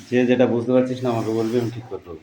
যে যেটা বুঝতে পারছিস না আমাকে বলবি, আমি ঠিক করে দেবো।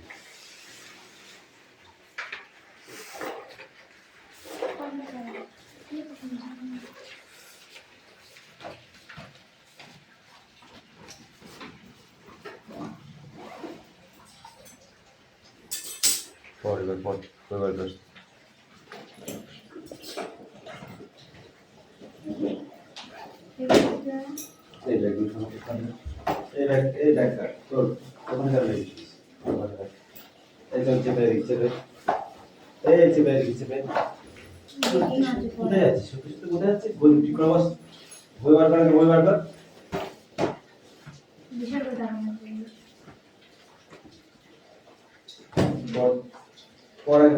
কোথায় যাচ্ছিস? কোথায় যাচ্ছিস? বই ঠিক করে বস। বই বার কর, বই বার কর।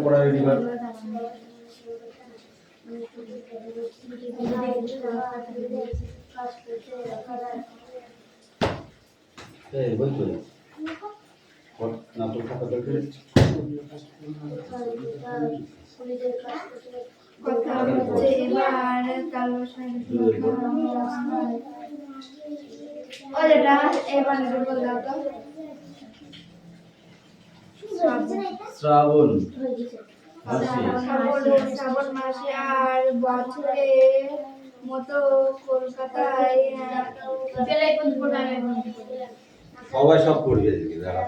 পড়া রেডি কর। এই বই কই? না তো খাতা দেখে কথা হচ্ছে এবার কালো শাড়ি ও যেটা এবার বল দাও তো। শ্রাবণ শ্রাবণ মাসে আর বছরে মতো কলকাতায় সবাই সব পড়বে যারা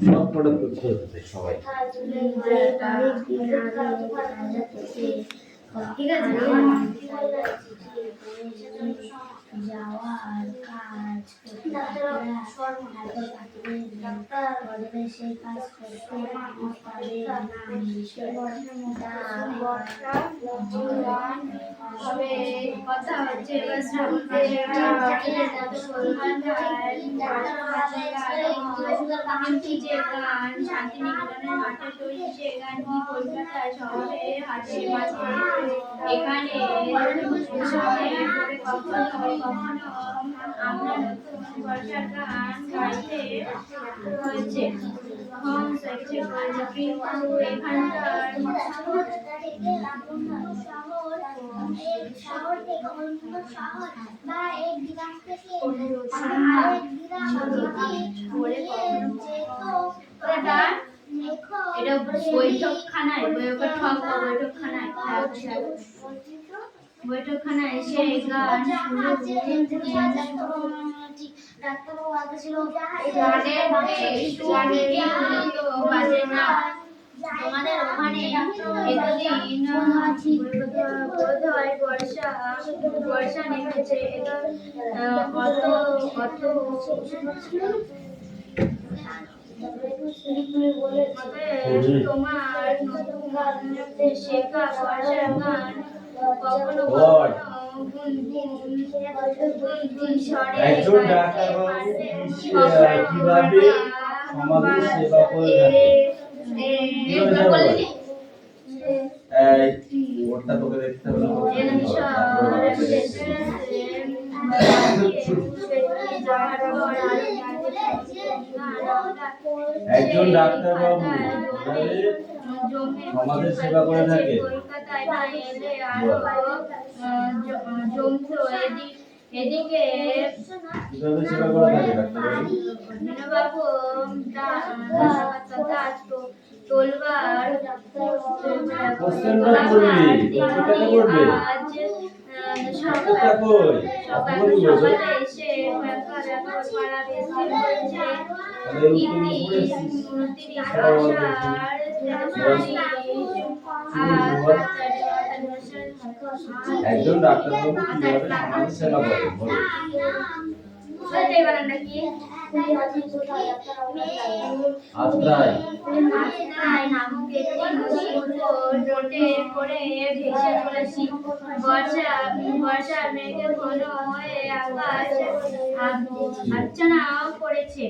সব পড়া করতে হচ্ছে সবাই। ঠিক আছে যাওয়ার কাজ সেই কাজ কথা হচ্ছে শান্তিনিকেতনের মাঠে তৈরি সে গান কি কলকাতা শহরে হাটে মাঠে এখানে কখনো কখনো আমরা নতুন বর্ষার গান গাইতে হয়েছে কিন্তু এখানকার শহর থেকে অন্য শহর বা এক গ্রাম থেকে এটা বৈঠকখানায় বৈঠকখানায় এসে গান ডাক্তারবাবু আগে ছিল বাজে না আমাদের ওখানে এতদিন বোধহয় বর্ষা নেমেছে তোমার নতুন শেখা বর্ষার গান কখনো একজন ডাক্তারবাবু কিভাবে সমাজের সেবা করে থাকে? ওটা তোকে দেখতে হবে না। একজন ডাক্তারবাবু সমাজের সেবা করে থাকে। এদিকে কিভাবে সেবা করে থাকে ডাক্তারবাবু? দীনবাবু তোলবার কোশ্চেনটা করবি, কোশ্চেনটা করবে। সকালে এসে পাড়া একজন ডাক্তারবাবু কিভাবে সমাজের সেবা করে বলো। আত্রাই নামক একটি নদীর উপর বোটে করে ভেসে চলেছি। বর্ষার মেঘে ঘন হয়ে আকাশ আচ্ছন্ন করেছে।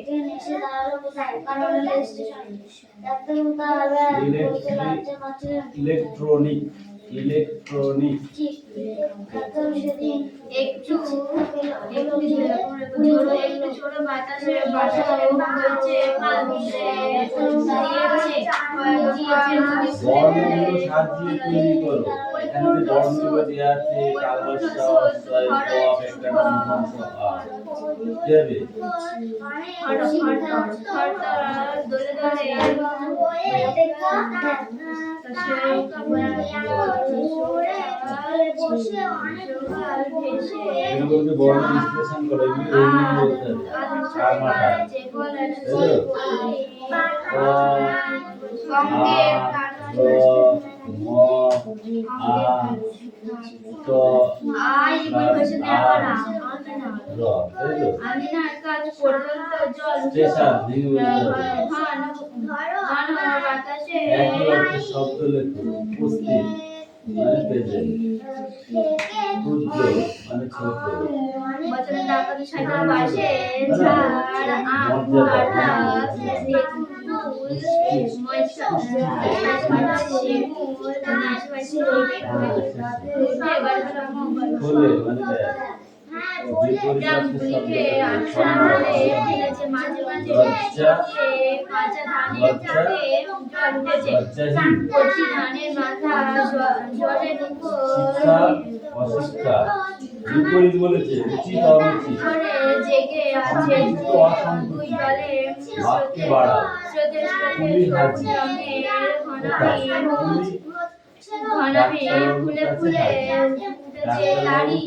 ইলেকট্রনিক ইলেকট্রনিক একটু ঝোড়ো একটু ঝোড়ো বাতাসে বলছে বর্ণগুলো সাজিয়ে তৈরি করো। এখানে যে বর্ণগুলো দেওয়া আছে কালবস্তা অস্বয় ক একটা নাম আ কি হবে দোলে দোলে এগুলোকে বর্ণ বিশ্লেষণ করে এগুলো এই নিয়ে বলতে হবে চার মাথা শব্দ লেখো উপস্থিত মানে প্রেজেন্ট ক্ষুদ্র মানে ছোট বচনের ডাকাতি সাইকেল পাশে ঝাড় আম কাঁঠাল বলে মানে গ্রামগুলিকে আষাঢ়ে ফেলেছে মাঝে মাঝে কাঁচা ধানের চালে জল উঠেছে কচি ধানের মাথা জলের উপর অশিক্ষা বিপরীত বলেছে উচিত অনুচিত জেগে আছে দুই জলে বাক্যে বাড়া স্রোতে কুলি হাজি ঘনাবি ফুলে ফুলে উঠেছে তারি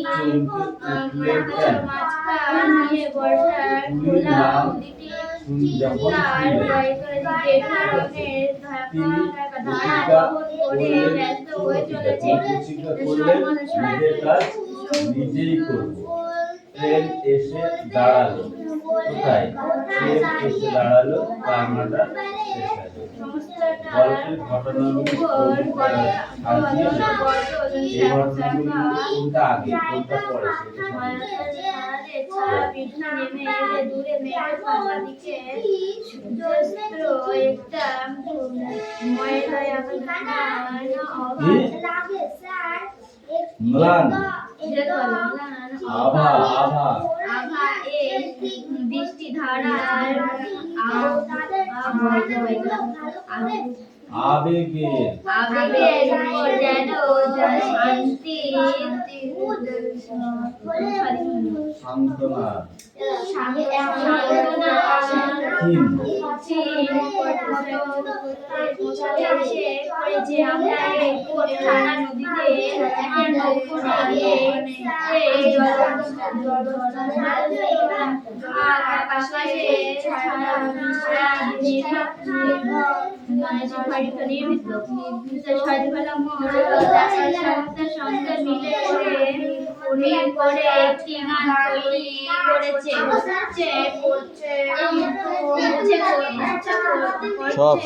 মাঝখান দিয়ে বর্ষার খোলা দিকে তার গায়ে করেছে গেরুয়া রঙের ধারা বহন করে ব্যস্ত হয়ে চলেছে নিজের কাজ নিজেই করব ট্রেন এসে দাঁড়ালো কোথায় ট্রেন এসে দাঁড়ালো কান্নাটা শেষ হলো গল্পের ঘটনাগুলি সাজিয়ে এই ঘটনাগুলি কোনটা আগে কোনটা পরে ম্লান আভা আভা বৃষ্টি ধারার আবেগে আবেগের উপর যেন শান্তি সান্ত্বনা করেছে আমরা এই ঠান্ডা নদীতে একটা নৌকো নিয়ে আকাশে সঙ্গে মিলে করে একটি গান তৈরি করেছে সব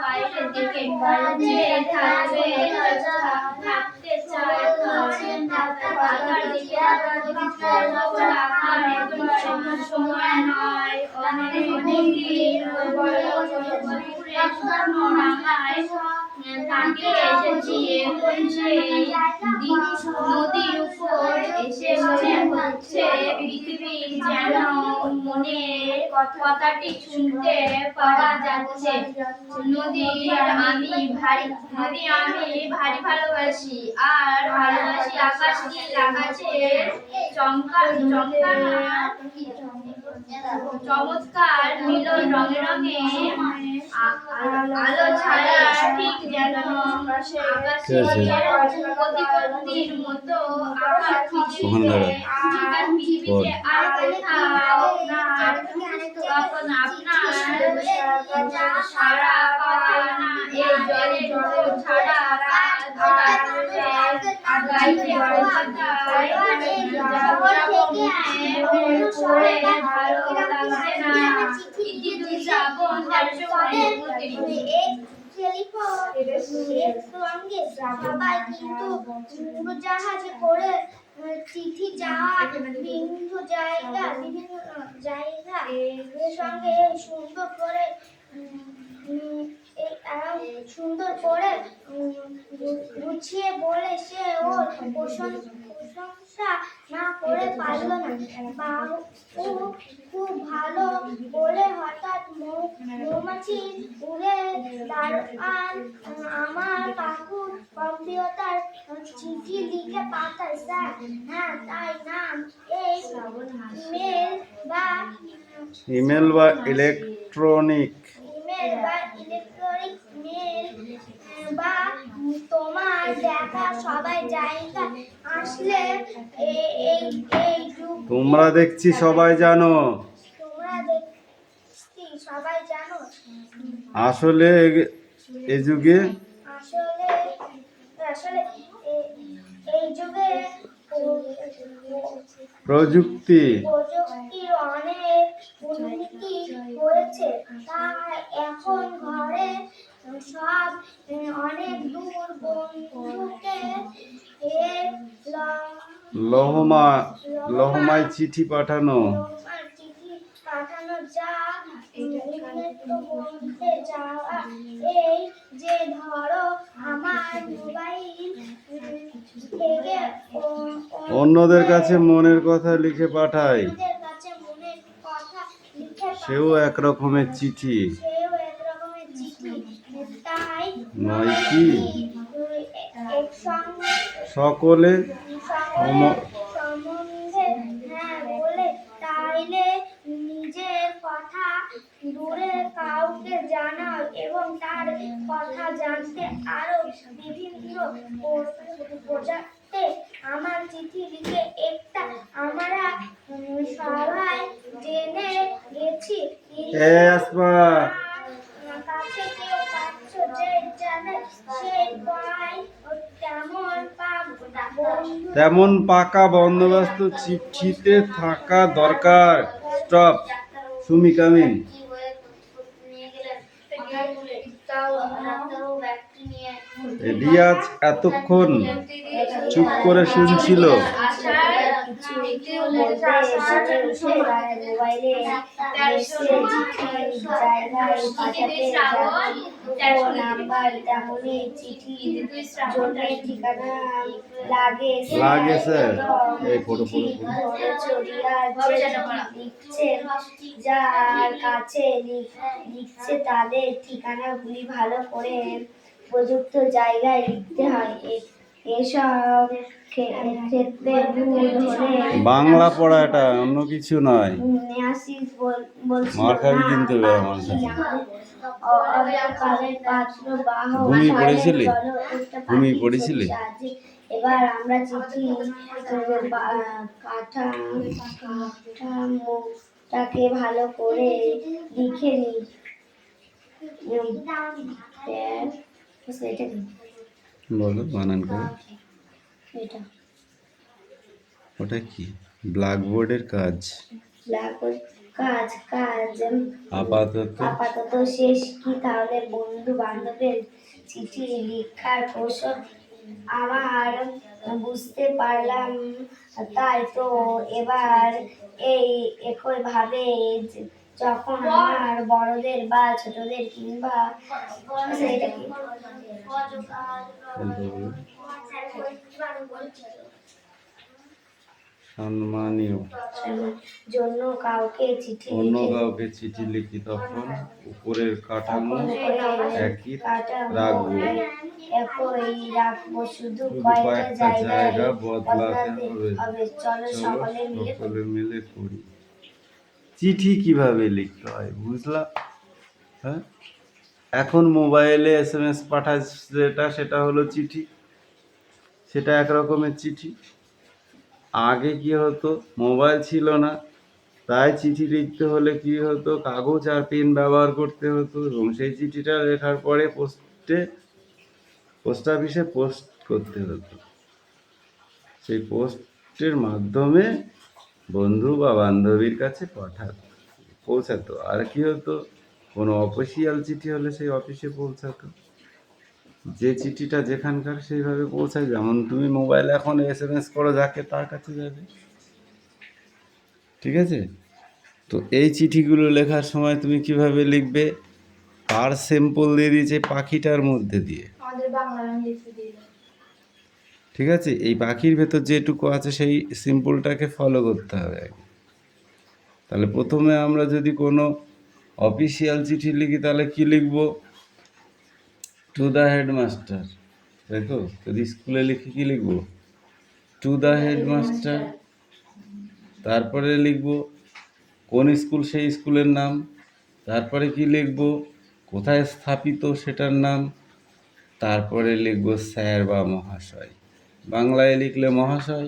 বাইরের দিকে থাকতে চায় সময় নয় অনেক দিন এসেছি এখন সেই নদীর উপর এসে মনে হচ্ছে পৃথিবী যেন মনের কথাটি শুনতে পাওয়া যাচ্ছে নদী আমি ভারী ভালোবাসি আর ভালোবাসি আকাশ নীল আকাশের চমৎকার মিলন রঙে রঙে আলো ছায়া ঠিক যেন আকাশের প্রতিপত্তির মতো আকাশ পৃথিবীতে আর কোথাও তখন আপনার সারা পায় না এই জলে ছাড়া গাইতে পড়ে ভালো লাগছে না শ্রাবণ সবাই কিন্তু জাহাজে করে চিঠি যাওয়া বিভিন্ন জায়গা এর সঙ্গে সুন্দর করে সুন্দর করে গুছিয়ে বলে সে ওর প্রশংসা না করে পারল না। বাবু খুব ভালো বলে হঠাৎ মৌমাছি উড়ে দাঁড়ান আমার কাকুর কম্পিউটার চিঠি লিখে পাঠায় স্যার। হ্যাঁ তাই নাম এই ইমেল বা ইলেকট্রনিক মেল বা তোমার দেখা সবাই জায়গা আসলে এই তোমরা দেখছি সবাই জানো। তোমরা দেখছি সবাই জানো। আসলে এ যুগে আসলে আসলে এই যুগে প্রযুক্তির অনেক উন্নতি হয়েছে, তাই এখন ঘরে সব অনেক দূর বন্ধুকে লহমায় চিঠি পাঠানো যা বলতে যাওয়া এই যে ধরো আমার মোবাইল থেকে অন্যদের কাছে মনের কথা লিখে পাঠায়, অন্যদের কাছে মনের কথা লিখে সেও এক রকমের চিঠি তাই নয় কি? একসঙ্গে সকলে সম্বন্ধে হ্যাঁ বলে তাইলে নিজের কথা দূরে কাউকে জানাও এবং তার কথা জানতে আরো বিভিন্ন প্রজাতে আমার চিঠি লিখে একটা আমরা সবাই জেনে গেছি কাছে কেউ পাচ্ছ যে জানে সে পায় তেমন পাকা বন্দোবস্ত চিঠিতে থাকা দরকার। Stop, Sumi come in. রিয়াজ এতক্ষণ চুপ করে শুনছিল। লাগে স্যার, এই ফটো যার কাছে লিখছে তাদের ঠিকানাগুলি ভালো করে উপযুক্ত জায়গায় লিখতে হয়। এসব ক্ষেত্রে ভুল হলে বাংলা পড়া, এটা অন্য কিছু নয়। মার খাবি কিন্তু ভূমি পড়েছিলি? ভূমি পড়েছিলি? এবার আমরা চিঠি কাঠামোটাকে ভালো করে লিখে নিই। বলো বানান করে। ওটা কি? ব্ল্যাকবোর্ডের কাজ। আপাতত শেষ কি তাহলে বন্ধু বান্ধবের চিঠি লেখার কৌশল আমার বুঝতে পারলাম। তাই তো এবার এই একই ভাবে যখন আমার বড়দের বা ছোটদের কিংবা সম্মানীয় জন্য কাউকে চিঠি লিখি তখন উপরের কাঠামো একই রাখবো, শুধু কয়েকটা জায়গা বদলাতে হবে। চলো সকলে মিলে করি। চিঠি কিভাবে লিখতে হয় বুঝলা? হ্যাঁ, এখন মোবাইলে SMS পাঠায় সেটা হলো চিঠি, সেটা এক রকমের চিঠি। আগে কি হতো, মোবাইল ছিল না, তাই চিঠি লিখতে হলে কি হতো, কাগজ আর পেন ব্যবহার করতে হতো এবং সেই চিঠিটা লেখার পরে পোস্ট অফিসে পোস্ট করতে হতো। সেই পোস্টের মাধ্যমে বন্ধু বা বান্ধবীর কাছে পৌঁছাতো। আর কি হতো, কোনো অফিসিয়াল চিঠি হলে সেই অফিসে পৌঁছাতো। যে চিঠিটা যেখানকার সেইভাবে পৌঁছায়। যেমন তুমি মোবাইলে এখন SMS করো যাকে, তার কাছে যাবে। ঠিক আছে? তো এই চিঠিগুলো লেখার সময় তুমি কিভাবে লিখবে? তার স্যাম্পল দিয়ে দিয়েছে পাখিটার মধ্যে দিয়ে। আমাদের বাংলা ইংলিশে দিয়ে দাও। ঠিক আছে? এই পাখির ভেতর যেটুকু আছে সেই সিম্পলটাকে ফলো করতে হবে আগে। তাহলে প্রথমে আমরা যদি কোনো অফিসিয়াল চিঠি লিখি তাহলে কি লিখব? টু দ্য হেডমাস্টার, তাই তো? যদি স্কুলে লিখি কি লিখব? Two the headmaster. তারপরে লিখব কোন স্কুল, সেই স্কুলের নাম। তারপরে কি লিখব? কোথায় স্থাপিত সেটার নাম। তারপরে লিখব স্যার বা মহাশয়। বাংলায় লিখলে মহাশয়,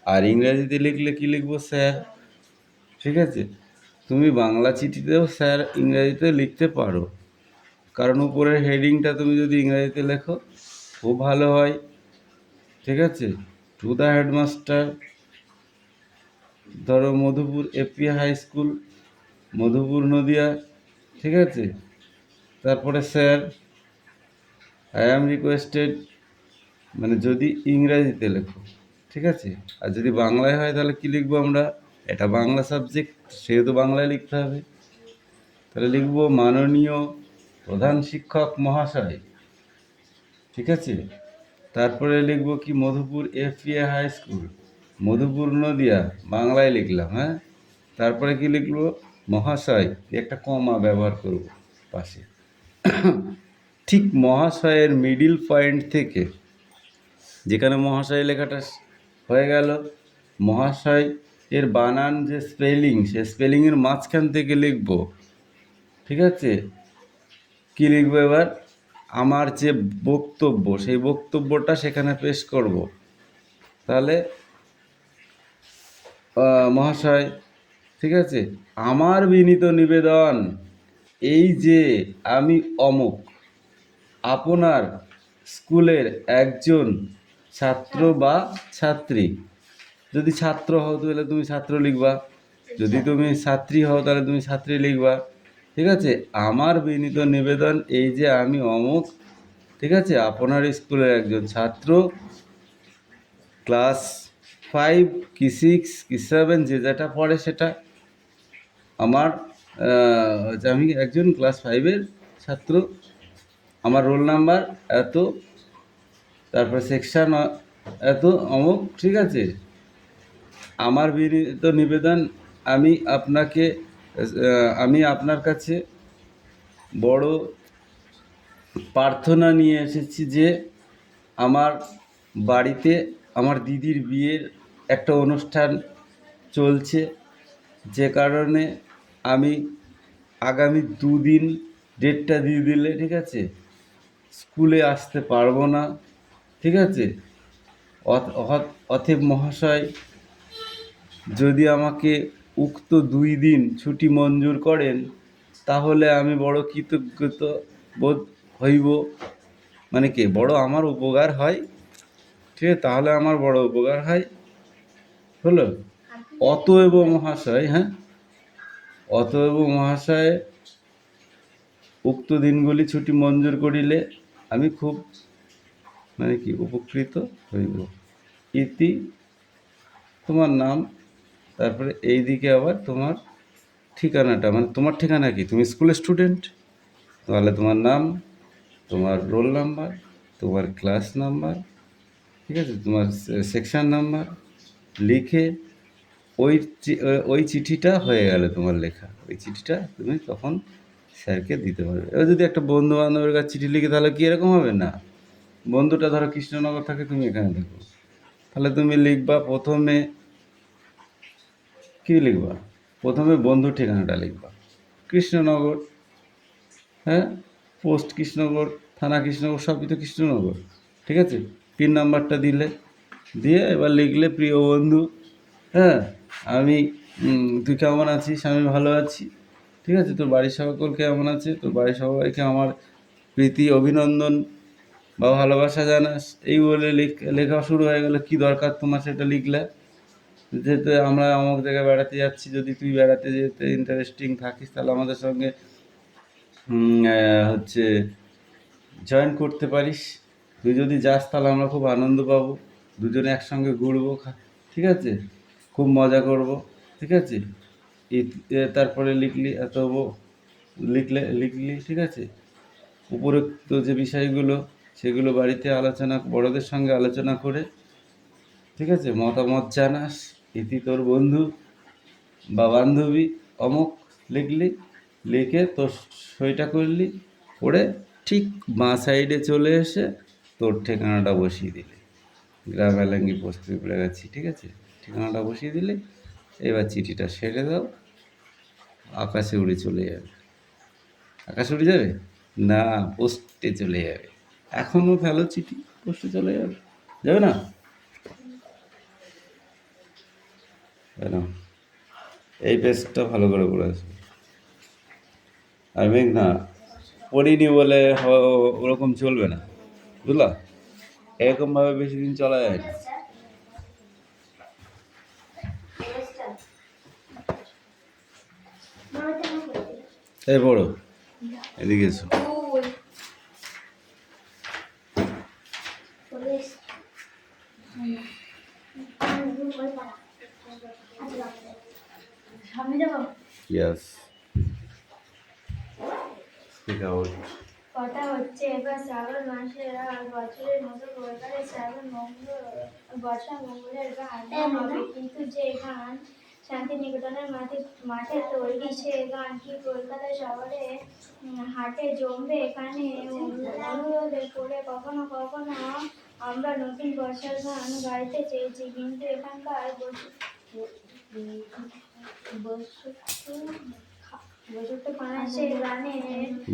আর ইংরেজিতে লিখলে কি লিখব? স্যার। ঠিক আছে? তুমি বাংলা চিঠিতেও স্যার ইংরেজিতে লিখতে পারো, কারণ উপরের হেডিংটা তুমি যদি ইংরেজিতে লেখো খুব ভালো হয়। ঠিক আছে? টু দ্য হেডমাস্টার, ধরো Madhupur AP high school, Madhupur Nadia. ঠিক আছে? তারপরে স্যার, আই অ্যাম রিকোয়েস্টেড, মানে যদি ইংরেজিতে লেখো। ঠিক আছে? আর যদি বাংলায় হয় তাহলে কি লিখবো আমরা? এটা বাংলা সাবজেক্ট, সেহেতু বাংলায় লিখতে হবে। তাহলে লিখবো মাননীয় প্রধান শিক্ষক মহাশয়। ঠিক আছে? তারপরে লিখবো কি? মধুপুর এফিএ হাই স্কুল, মধুপুর নদিয়া, বাংলায় লিখলাম। হ্যাঁ, তারপরে কি লিখবো? মহাশয়, একটা কমা ব্যবহার করব পাশে। ঠিক মহাশয়ের মিডিল পয়েন্ট থেকে, যেখানে মহাশয় লেখাটা হয়ে গেল, মহাশয় এর বানান যে স্পেলিং, সে স্পেলিংয়ের মাঝখান থেকে লিখব। ঠিক আছে? কি লিখবো এবার? আমার যে বক্তব্য, সেই বক্তব্যটা সেখানে পেশ করব। তাহলে মহাশয়, ঠিক আছে, আমার বিনীত নিবেদন এই যে আমি অমুক আপনার স্কুলের একজন ছাত্র বা ছাত্রী। যদি ছাত্র হও তাহলে তুমি ছাত্র লিখবা, যদি তুমি ছাত্রী হও তাহলে তুমি ছাত্রী লিখবা। ঠিক আছে? আমার বিনীত নিবেদন এই যে আমি অমুক, ঠিক আছে, আপনার স্কুলের একজন ছাত্র, ক্লাস 5 কি 6 কি 7, যে যেটা পড়ে সেটা। আমার আমি একজন ক্লাস 5-এর ছাত্র, আমার রোল নাম্বার এত, তারপর সেকশন এত, অমুক। ঠিক আছে? আমার বিনীত নিবেদন, আমি আপনাকে আমি আপনার কাছে বড় প্রার্থনা নিয়ে এসেছি যে আমার বাড়িতে আমার দিদির বিয়ের একটা অনুষ্ঠান চলছে, যে কারণে আমি আগামী 2 দিন, ডেটটা দিয়ে দিলে, ঠিক আছে, স্কুলে আসতে পারবো না। ঠিক আছে? অতএব মহাশয়, যদি আমাকে উক্ত 2 দিন ছুটি মঞ্জুর করেন তাহলে আমি বড় কৃতজ্ঞতা বোধ হইব। মানে কি, বড় আমার উপকার হয়। ঠিক আছে? তাহলে আমার বড় উপকার হয়। হলো? অতএব মহাশয়, হ্যাঁ, অতএব মহাশয়, উক্ত দিনগুলি ছুটি মঞ্জুর করিলে আমি খুব, মানে কি, উপকৃত হইব। ইতি তোমার নাম। তারপরে এই দিকে আবার তোমার ঠিকানাটা, মানে তোমার ঠিকানা কি, তুমি স্কুলের স্টুডেন্ট, তাহলে তোমার নাম, তোমার রোল নাম্বার, তোমার ক্লাস নাম্বার, ঠিক আছে, তোমার সেকশন নাম্বার লিখে ওই চিঠিটা হয়ে গেল তোমার লেখা। ওই চিঠিটা তুমি তখন স্যারকে দিতে পারবে। এবার যদি একটা বন্ধু বান্ধবের কাছে চিঠি লিখে তাহলে কি এরকম হবে? না, বন্ধুটা ধরো কৃষ্ণনগর থাকে, তুমি এখানে থাকো, তাহলে তুমি লিখবা প্রথমে, কি লিখবা? প্রথমে বন্ধুর ঠিকানাটা লিখবা, কৃষ্ণনগর। হ্যাঁ, পোস্ট কৃষ্ণনগর, থানা কৃষ্ণনগর, সবই তো কৃষ্ণনগর। ঠিক আছে? পিন নাম্বারটা দিলে, দিয়ে এবার লিখলে, প্রিয় বন্ধু, হ্যাঁ, আমি তুই কেমন আছিস? আমি ভালো আছি। ঠিক আছে? তোর বাড়ির সকল কেমন আছে? তোর বাড়ির সবাইকে আমার প্রীতি অভিনন্দন বা ভালোবাসা জানাস। এই বলে লেখা শুরু হয়ে গেল। কি দরকার তোমার সেটা লিখলে, যেহেতু আমরা অমুক জায়গায় বেড়াতে যাচ্ছি, যদি তুই বেড়াতে যেতে ইন্টারেস্টিং থাকিস তাহলে আমাদের সঙ্গে হচ্ছে জয়েন করতে পারিস। তুই যদি যাস তাহলে আমরা খুব আনন্দ পাবো, দুজনে একসঙ্গে ঘুরবো, ঠিক আছে, খুব মজা করব, ঠিক আছে। তারপরে লিখলি লিখলি, ঠিক আছে। উপরোক্ত যে বিষয়গুলো সেগুলো বাড়িতে বড়দের সঙ্গে আলোচনা করে, ঠিক আছে, মতামত জানাস। ইতি তোর বন্ধু বা বান্ধবী অমুক লিখলি, লিখে তোর সইটা করলি, করে ঠিক বাঁ সাইডে চলে এসে তোর ঠিকানাটা বসিয়ে দিলি, গ্রাম এলাঙ্গি পোস্ট গেছি, ঠিক আছে, ঠিকানাটা বসিয়ে দিলে এবার চিঠিটা সেরে দাও, আকাশে উড়ে চলে যাবে। আকাশে উড়ে যাবে না, পোস্টে চলে যাবে। এখনও ফেলো চিঠি, পোস্টে চলে যাবে, যাবে না? কেন? এই পেজটা ভালো করে পড়ে আসবে। আর মেঘনা পড়িনি বলে ওরকম চলবে না, বুঝলা? এরকমভাবে বেশি দিন চলা যায় না। এই বড়, এদিকে এসো। সামনে যাবো। Yes, speak out. কথা হচ্ছে এবার শ্রাবণ মাসের আর বছরের মতো কলকাতায় বর্ষা মঙ্গলের গান হবে, কিন্তু যে গান শান্তিনিকেতনের মাঠে তৈরি, সে গান কি কলকাতা শহরে হাটে জমবে? এখানে অনুরোধে করে কখনো কখনো আমরা নতুন বর্ষার গান গাইতে চেয়েছি, কিন্তু এখানকার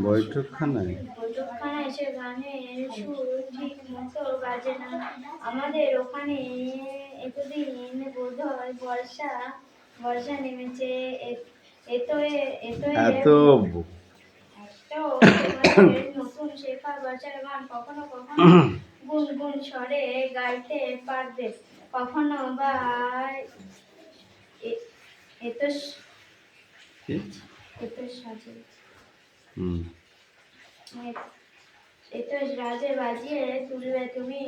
বৈঠকখানায় সে গানের সুর ঠিক মতো বাজে না। আমাদের ওখানে এতদিন বোধহয় বর্ষা নেমেছে, নতুন শেখা বর্ষার গান কখনো কখনো গুনগুন স্বরে গাইতে পারবে, কখনো বা এতো রাজে বাজিয়ে তুলবে তুমি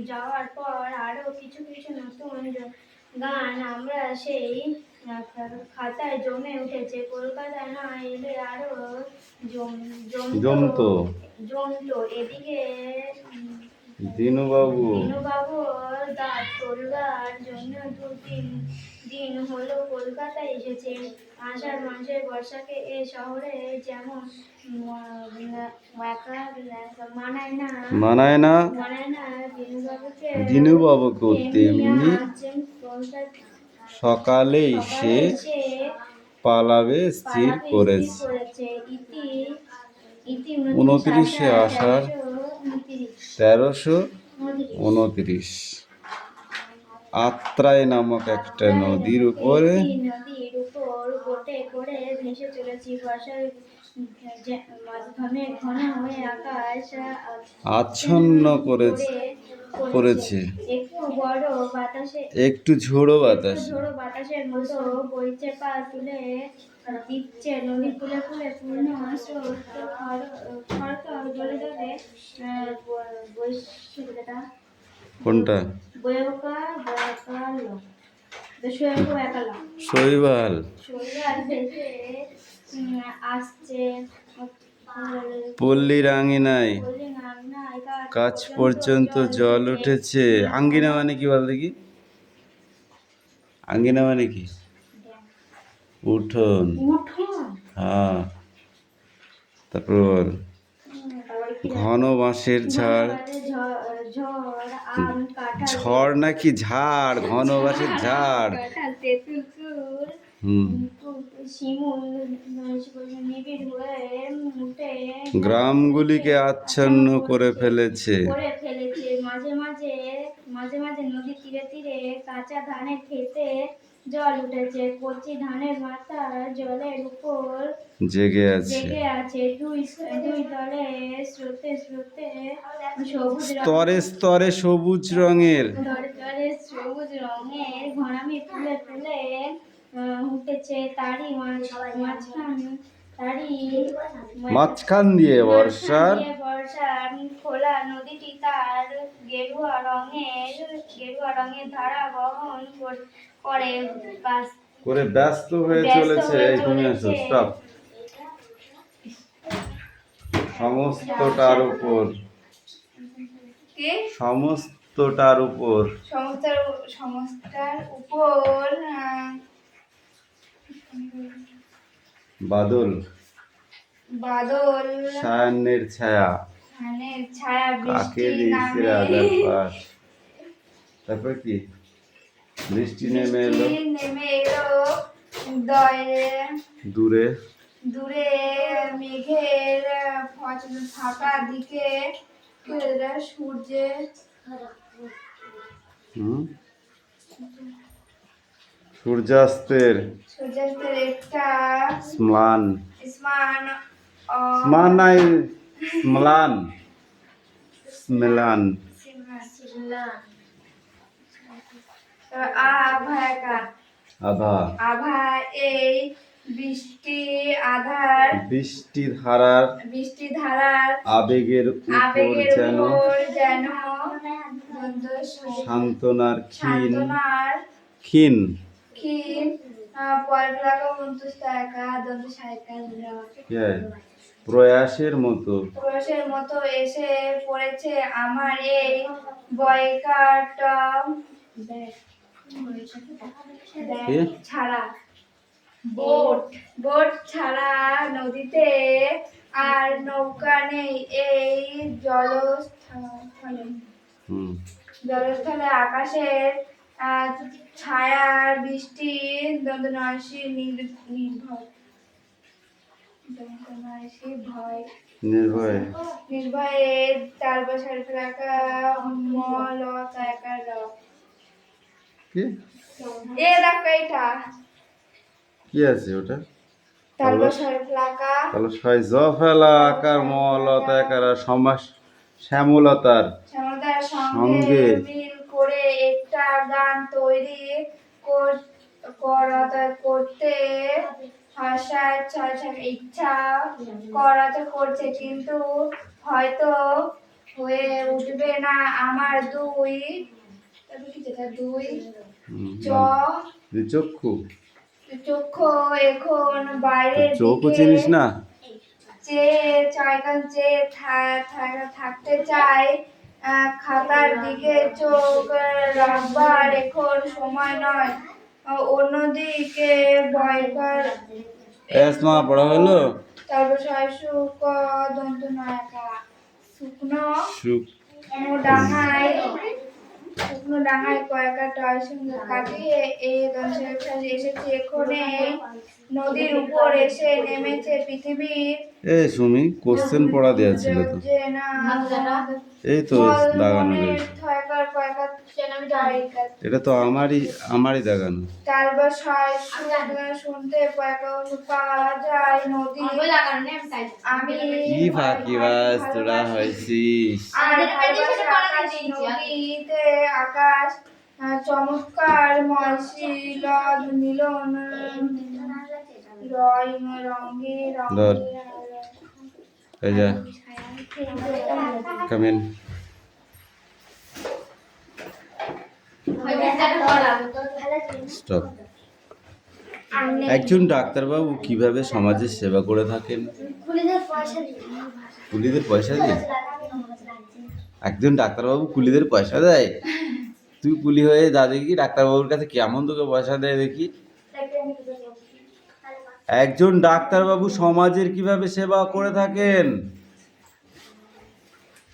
যাওয়ার পর। আরো কিছু কিছু নতুন গান আমরা সেই খাতায় জমে উঠেছে, কলকাতায় না এলে আরো জমতো। এদিকে দিনুবাবুর দাঁত তোলবার জন্য 2-3 দিন হলো কলকাতায় এসেছে। আষাঢ় মাসের বর্ষাকে এ শহরে যেমন মানায় না, দিনুবাবুকেও তেমনি সকালেই সে পালাবে স্থির করেছে। 29শে আষাঢ় 1329 আত্রাই নামক একটা নদীর উপর বোটে করে ভেসে চলেছি। বর্ষার ঘন হয়ে আকাশ আচ্ছন্ন করেছে, একটু ঝোড়ো বাতাসের মতো বইছে, পা তুলে দিচ্ছে নদী ফুলে ফুলে পূর্ণ স্রোত খরতর গলে গলে কোনটা শৈবাল আসছে পল্লীর আঙিনায়, কাছ পর্যন্ত জল উঠেছে। আঙ্গিনা মানে কি বল দেখি? আঙ্গিনা মানে কি? উঠোন। হ্যাঁ, তারপর ঘন বাঁশের ঝাড়, ঝড় নাকি ঝাড়, ঘন বাঁশের ঝাড়, গ্রামগুলিকে আচ্ছন্ন করে ফেলেছে। মাঝে মাঝে নদীর তীরে তীরে কাঁচা ধানের ক্ষেতে জল উঠেছে, কচি ধানের মাথা জলের উপর জেগে আছে। দুই তলে স্তরে সবুজ রঙের ঘনামি ফুলে ফুলে উঠেছে, তারই তারই মাঝখান দিয়ে বর্ষার বর্ষার খোলা নদীটি তার গেরুয়া রঙের ধারা বহন করে করে ব্যস্ত হয়ে চলেছে। এই তুমি আসো, স্টপ। সমস্তটার উপর সমস্তটার উপর সমস্তার উপর বাদল বাদল সায়ান্নের ছায়া ছায়া কাকে বৃষ্টি দিয়েছে নামে রাজার পাশ। তারপর কি? বৃষ্টি নেমে এলো দূরে দূরে মেঘের ফাঁকা দিকে সূর্যের সূর্যাস্তের একটা ম্লান স্মান ম্লান নাই ম্লান স্মেলান আভা এই বৃষ্টি ধারার আবেগের উপর যেন সান্ত্বনার ক্ষীণ ক্ষীণ প্রয়াসের মতো এসে পড়েছে আমার এই বয়কাট ছাড়া বোট ছাড়া নদীতে আর নৌকা নেই এই জলস্থলে আকাশের ছায়ার বৃষ্টি নির্ভয়ে তালবসার ফেলাকা মলতা একার এ দেখো এটা কি আছে ওটা? তালবসার ফেলাকা তাহলে ছয় জ ফেলা আকার মলতা একার সমাস শ্যামলতার সঙ্গে মিল করে একটা গান তৈরি করতে ইচ্ছা করছে, কিন্তু হয়তো হয়ে উঠবে না আমার দুই চক্ষু এখন বাইরের চোখও চিনিস না? থাকতে চাই খাতার দিকে চোখ রাখবার এখন সময় নয়। অন্যদিকে বয়কার পড়া হলো তারপর শুকনো ডাঙায় কয়েকটা টয়ের সঙ্গে কাটিয়ে এই এসেছে। এখন এই নদীর উপর এসে নেমেছে পৃথিবীর সুমি কোশ্চেন পড়া দেওয়া ছিল তো, এই তো দাগানো রয়েছে। এটা তো আমারই দাগানো। তারপর শুনতে পাওয়া যায় কি ফাঁকিবাজ তোরা হয়েছিস। নদীতে আকাশ চমৎকার মিলন ধর এই যা কাম ইন। স্টপ। একজন ডাক্তারবাবু কিভাবে সমাজের সেবা করে থাকেন? কুলিদের পয়সা দিয়ে? একজন ডাক্তারবাবু কুলিদের পয়সা দেয়? তুই কুলি হয়ে যা দেখি ডাক্তারবাবুর কাছে কেমন তোকে পয়সা দেয় দেখি। একজন ডাক্তারবাবু সমাজের কিভাবে সেবা করে থাকেন?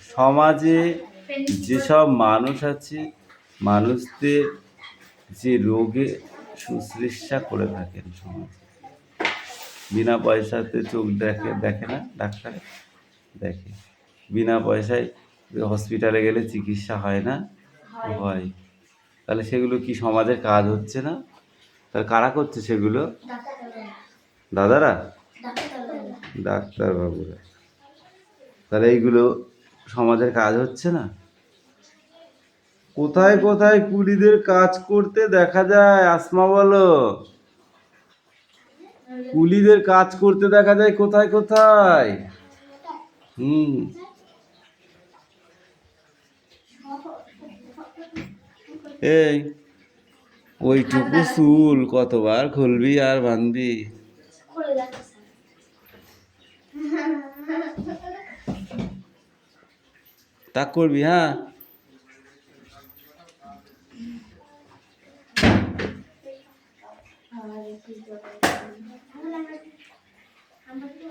সমাজে যেসব মানুষ আছে মানুষদের যে রোগে শুশ্রূষা করে থাকেন সমাজে। বিনা পয়সাতে চোখ দেখে না ডাক্তার, দেখে। বিনা পয়সায় হসপিটালে গেলে চিকিৎসা হয় না? হয়। তাহলে সেগুলো কি সমাজের কাজ হচ্ছে না? তাহলে কারা করছে সেগুলো? দাদারা, ডাক্তারবাবুরা। তাহলে এইগুলো সমাজের কাজ হচ্ছে না? কোথায় কোথায় কুলিদের কাজ করতে দেখা যায় আসমা বলো? কুলিদের কাজ করতে দেখা যায় কোথায় কোথায়। এই ওইটুকু চুল কতবার খুলবি আর বাঁধবি? খুলে যাচ্ছে তা করবি, হ্যাঁ। স্যার।